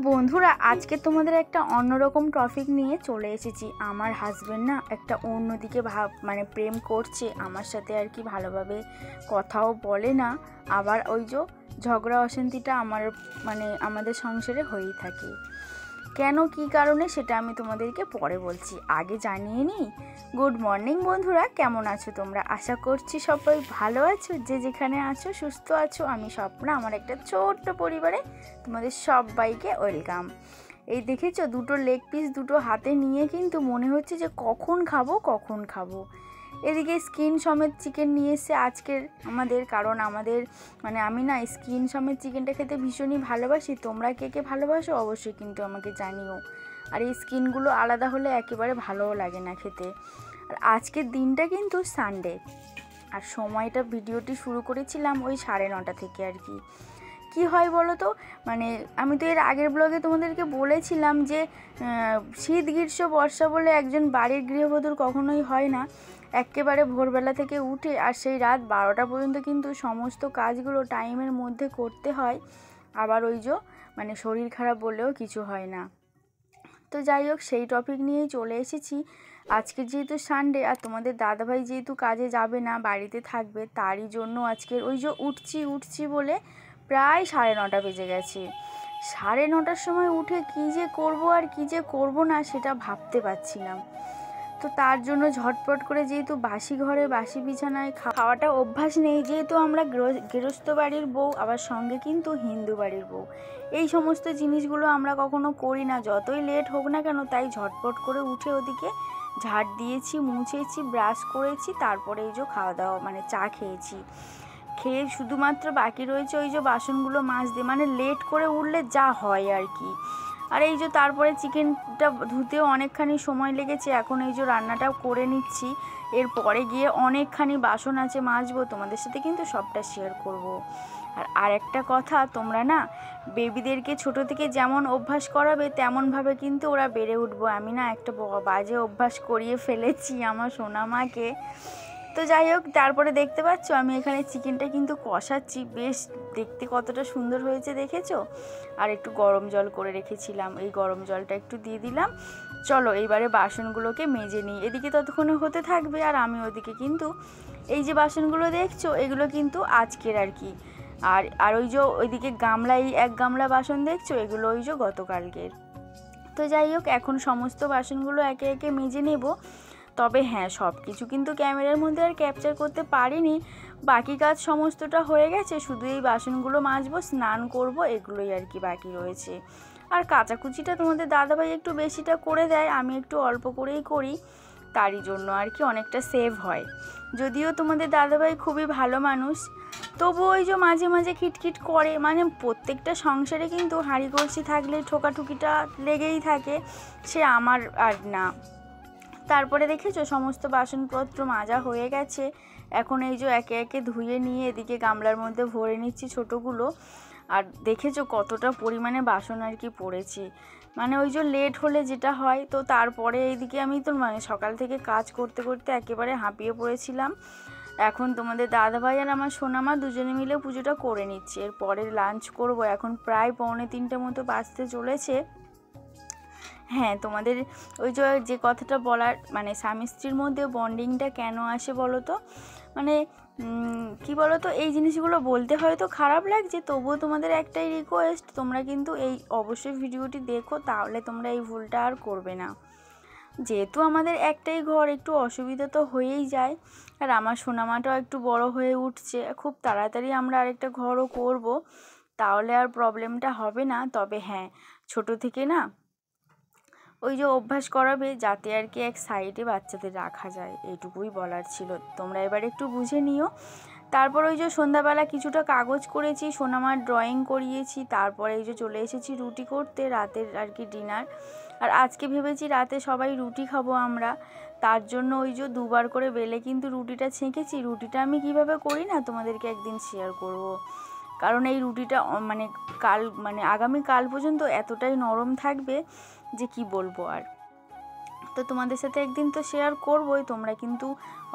বন্ধুরা আজকে তোমাদের একটা অন্যরকম টপিক নিয়ে চলে এসেছি। আমার হাজবেন্ড না একটা অন্যদিকে প্রেম করছে আমার সাথে আর কি, ভালোভাবে কথাও বলে না, আবার ওই যে ঝগড়া অশান্তিটা আমাদের সংসারে হয়েই থাকে। কেন কী কারণে সেটা আমি তোমাদেরকে পরে বলছি, আগে জানিয়ে নিই। গুড মর্নিং বন্ধুরা, কেমন আছো তোমরা? আশা করছি সবাই ভালো আছো, যে যেখানে আছো সুস্থ আছো। আমি স্বপ্না, আমার একটা ছোট্ট পরিবারে তোমাদের সবাইকে ওয়েলকাম। এই দেখেছো দুটো লেগ পিস দুটো হাতে নিয়ে কিন্তু মনে হচ্ছে যে কখন খাবো। এদিকে স্কিন সমেত চিকেন নিয়ে এসছে আজকের আমাদের, কারণ আমি না স্কিন সমেত চিকেনটা খেতে ভীষণই ভালোবাসি। তোমরা কে কে ভালোবাসো অবশ্যই কিন্তু আমাকে জানিও। আর এই স্কিনগুলো আলাদা হলে একেবারে ভালোও লাগে না খেতে। আর আজকের দিনটা কিন্তু সানডে, আর সময়টা ভিডিওটি শুরু করেছিলাম ওই 9:30 থেকে আর কি হয় বলো তো, আমি তো এর আগের ব্লগে তোমাদেরকে বলেছিলাম যে শীত গ্রীষ্ম বর্ষা বলে একজন বাড়ির গৃহবধূর কখনোই হয় না একেবারে ভোরবেলা থেকে উঠে আর সেই রাত 12টা পর্যন্ত কিন্তু সমস্ত কাজগুলো টাইমের মধ্যে করতে হয়। আবার ওই যে শরীর খারাপ বললেও কিছু হয় না। তো যাই হোক, সেই টপিক নিয়েই চলে এসেছি। আজকে যেহেতু সানডে আর তোমাদের দাদাভাই যেহেতু কাজে যাবে না, বাড়িতে থাকবে, তারই জন্য আজকের ওই যে উঠছি বলে প্রায় 9:30 বেজে গেছে। 9:30টার সময় উঠে কী যে করব আর কী যে করব না সেটা ভাবতে পারছি না। তো তার জন্য ঝটপট করে, যেহেতু বাসি ঘরে বাসি বিছানায় খাওয়াটা অভ্যাস নেই, যেহেতু আমরা গৃহস্থ বাড়ির বউ, আবার সঙ্গে কিন্তু হিন্দু বাড়ির বউ, এই সমস্ত জিনিসগুলো আমরা কখনো করি না, যতই লেট হোক না কেন। তাই ঝটপট করে উঠে ওদিকে ঝাড় দিয়েছি, মুছেছি, ব্রাশ করেছি, তারপরে এই যে খাওয়া দাওয়া চা খেয়েছি। খেয়ে শুধুমাত্র বাকি রয়েছে ওই যে বাসনগুলো মাজতে, লেট করে উঠলে যা হয় আর কি। আর এই যে তারপরে চিকেনটা ধুতেও অনেকখানি সময় লেগেছে, এখন এই যে রান্নাটাও করে নিচ্ছি। এরপরে গিয়ে অনেকখানি বাসন আছে মাজবো, তোমাদের সাথে কিন্তু সবটা শেয়ার করব। আর একটা কথা, তোমরা না বেবিদেরকে ছোট থেকে যেমন অভ্যাস করাবে তেমনভাবে কিন্তু ওরা বেড়ে উঠবো। আমি না একটা বাজে অভ্যাস করিয়ে ফেলেছি আমার সোনামাকে। তো যাই হোক, তারপরে দেখতে পাচ্ছ আমি এখানে চিকেনটা কিন্তু কষাচ্ছি, বেশ দেখতে কতটা সুন্দর হয়েছে দেখেছো। আর একটু গরম জল করে রেখেছিলাম, এই গরম জলটা একটু দিয়ে দিলাম। চলো এইবারে বাসনগুলোকে মেজে নিই, এদিকে ততক্ষণে হতে থাকবে। আর আমি ওদিকে কিন্তু এই যে বাসনগুলো দেখছো এগুলো কিন্তু আজকের আর কি। আর ওই যে ওইদিকে গামলায় 1 গামলা বাসন দেখছো, এগুলো ওই যে গতকালকের। তো যাই হোক, এখন সমস্ত বাসনগুলো একে একে মেজে নেব। তবে হ্যাঁ, সব কিছু কিন্তু ক্যামেরার মধ্যে আর ক্যাপচার করতে পারিনি, বাকি কাজ সমস্তটা হয়ে গেছে, শুধু এই বাসনগুলো মাজবো, স্নান করব, এগুলোই আর কি বাকি রয়েছে। আর কাচাকুচিটা তোমাদের দাদাভাই একটু বেশিটা করে দেয়, আমি একটু অল্প করেই করি, তারই জন্য আর কি অনেকটা সেভ হয়। যদিও তোমাদের দাদাভাই খুবই ভালো মানুষ, তবু ওই যে মাঝে মাঝে খিটখিট করে, প্রত্যেকটা সংসারে কিন্তু হাঁড়ি কলসি থাকলে ঠোকাঠুকিটা লেগেই থাকে, সে আমার আর না। তারপরে দেখেছো সমস্ত বাসনপত্র মাজা হয়ে গেছে, এখন এই যে একে একে ধুয়ে নিয়ে এদিকে গামলার মধ্যে ভরে নিচ্ছি ছোটোগুলো। আর দেখেছো কতটা পরিমাণে বাসন আর কি পড়েছি, ওই যে লেট হলে যেটা হয়। তো তারপরে এইদিকে আমি তো সকাল থেকে কাজ করতে করতে একেবারে হাঁপিয়ে পড়েছিলাম। এখন তোমাদের দাদাভাই আর আমার সোনামা দুজনে মিলে পুজোটা করে নিচ্ছে, এরপরে লাঞ্চ করব। এখন প্রায় 2:45 মতো বাজতে চলেছে। হ্যাঁ, তোমাদের ওই যে কথাটা বলার, স্বামী স্ত্রীর মধ্যে বন্ডিংটা কেন আসে বলো তো, কি বলো তো, এই জিনিসগুলো বলতে হয়তো খারাপ লাগছে, তবুও তোমাদের একটাই রিকোয়েস্ট, তোমরা কিন্তু এই অবশ্যই ভিডিওটি দেখো, তাহলে তোমরা এই ভুলটা আর করবে না। যেহেতু আমাদের একটাই ঘর, একটু অসুবিধা তো হয়েই যায়। আর আমার সোনামাটাও একটু বড় হয়ে উঠছে, খুব তাড়াতাড়ি আমরা আরেকটা ঘরও করব, তাহলে আর প্রবলেমটা হবে না। তবে হ্যাঁ, ছোট থেকে না ওই যে অভ্যাস করাবে, যাতে আর কি এক সাইডে বাচ্চাদের রাখা যায়, এইটুকুই বলার ছিল। তোমরা এবার একটু বুঝে নিও। তারপর ওই যে সন্ধ্যাবেলা কিছুটা কাগজ করেছি, সোনামার ড্রয়িং করিয়েছি, তারপরে এই যে চলে এসেছি রুটি করতে, রাতের আর কি ডিনার। আর আজকে ভেবেছি রাতে সবাই রুটি খাবো আমরা, তার জন্য ওই যে 2বার করে বেলে কিন্তু রুটিটা ছেঁকেছি। রুটিটা আমি কিভাবে করি না তোমাদেরকে একদিন শেয়ার করব, কারণ এই রুটিটা আগামীকাল পর্যন্ত এতটাই নরম থাকবে যে কি বলবো আর। তো তোমাদের সাথে একদিন তো শেয়ার করবই, তোমরা কিন্তু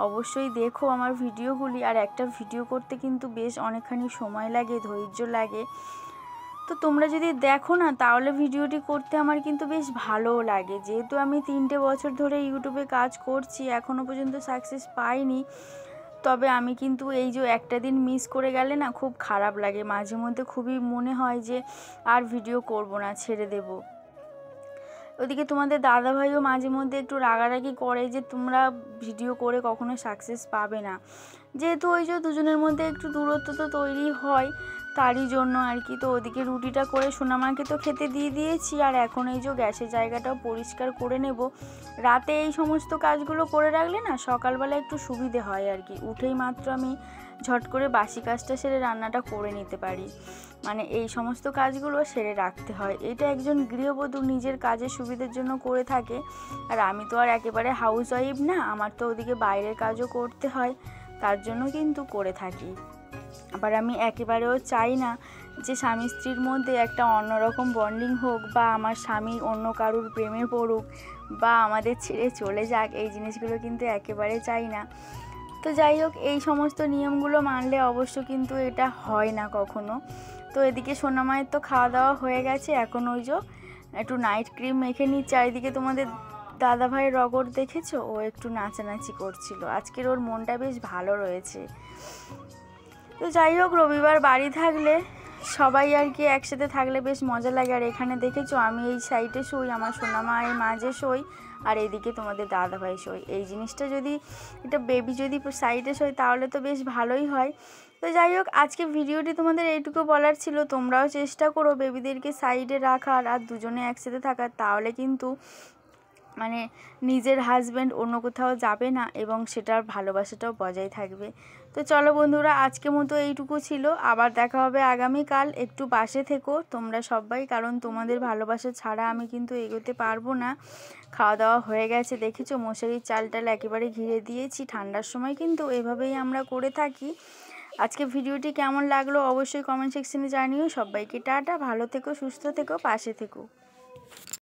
অবশ্যই দেখো আমার ভিডিওগুলি। আর একটা ভিডিও করতে কিন্তু বেশ অনেকখানি সময় লাগে, ধৈর্য লাগে। তো তোমরা যদি দেখো না তাহলে ভিডিওটি করতে আমার কিন্তু বেশ ভালোও লাগে। যেহেতু আমি 3টে বছর ধরে ইউটিউবে কাজ করছি, এখনও পর্যন্ত সাকসেস পাইনি, তবে আমি কিন্তু এই যে একটা দিন মিস করে গেলে না খুব খারাপ লাগে, মাঝে মধ্যে খুবই মনে হয় যে আর ভিডিও করব না, ছেড়ে দেব। ওদিকে তোমাদের দাদাভাইও মাঝে মধ্যে একটু রাগারাগি করে যে তোমরা ভিডিও করে কখনো সাকসেস পাবে না, যেহেতু ওই যে দুজনের মধ্যে একটু দূরত্ব তো তৈরি হয়, তারই জন্য আর কি। তো ওদিকে রুটিটা করে সোনামাকে তো খেতে দিয়ে দিয়েছি, আর এখন এই যে গ্যাসের জায়গাটাও পরিষ্কার করে নেব। রাতে এই সমস্ত কাজগুলো করে রাখলে না সকালবেলা একটু সুবিধে হয় আর কি, উঠেই মাত্র আমি ঝট করে বাসি কাজটা সেরে রান্নাটা করে নিতে পারি, মানে এই সমস্ত কাজগুলো সেরে রাখতে হয়। এটা একজন গৃহবধূ নিজের কাজের সুবিধার জন্য করে থাকে, আর আমি তো আর একেবারে হাউস ওয়াইফ না, আমার তো ওদিকে বাইরের কাজও করতে হয়, তার জন্য কিন্তু করে থাকি। আবার আমি একেবারেও চাই না যে স্বামী স্ত্রীর মধ্যে একটা অন্যরকম বন্ডিং হোক, বা আমার স্বামী অন্য কারুর প্রেমে পড়ুক, বা আমাদের ছেড়ে চলে যাক, এই জিনিসগুলো কিন্তু একেবারে চাই না। তো যাই হোক, এই সমস্ত নিয়মগুলো মানলে অবশ্য কিন্তু এটা হয় না কখনো। তো এদিকে সোনামায়ের তো খাওয়া দাওয়া হয়ে গেছে, এখন ওই যে একটু নাইট ক্রিম মেখে নিই। চারিদিকে তোমাদের দাদাভাইয়ের রগর দেখেছো, ও একটু নাচানাচি করছিল, আজকের ওর মনটা বেশ ভালো রয়েছে। তো যাই হোক, রবিবার বাড়ি থাকলে সবাই আর কি একসাথে থাকলে বেশ মজা লাগে। আর এখানে দেখেছো আমি এই সাইডে শুই, আমার সোনামা এই মাঝে শোই, আর এইদিকে তোমাদের দাদাভাই শোয়। এই জিনিসটা যদি এটা বেবি যদি সাইডে শোয় তাহলে তো বেশ ভালোই হয়। তো যাই হোক, আজকে ভিডিওটি তোমাদের এইটুকু বলার ছিল, তোমরাও চেষ্টা করো বেবিদেরকে সাইডে রাখার আর দুজনে একসাথে থাকার, তাহলে কিন্তু মানে নিজের হাজব্যান্ড অন্য কোথাও যাবে না এবং সেটার ভালোবাসাটাও বজায় থাকবে। তো চলো বন্ধুরা, আজকের মতো এইটুকু ছিল, আবার দেখা হবে আগামীকাল। একটু পাশে থেকো তোমরা সবাই, কারণ তোমাদের ভালোবাসা ছাড়া আমি কিন্তু এগোতে পারবো না। খাওয়া দাওয়া হয়ে গেছে, দেখেছো মশারির চালটাল একেবারে ঘিরে দিয়েছি, ঠান্ডার সময় কিন্তু এভাবেই আমরা করে থাকি। আজকে ভিডিওটি কেমন লাগলো অবশ্যই কমেন্ট সেকশনে জানিও। সবাইকে টাটা, ভালো থেকো, সুস্থ থেকো, পাশে থেকো।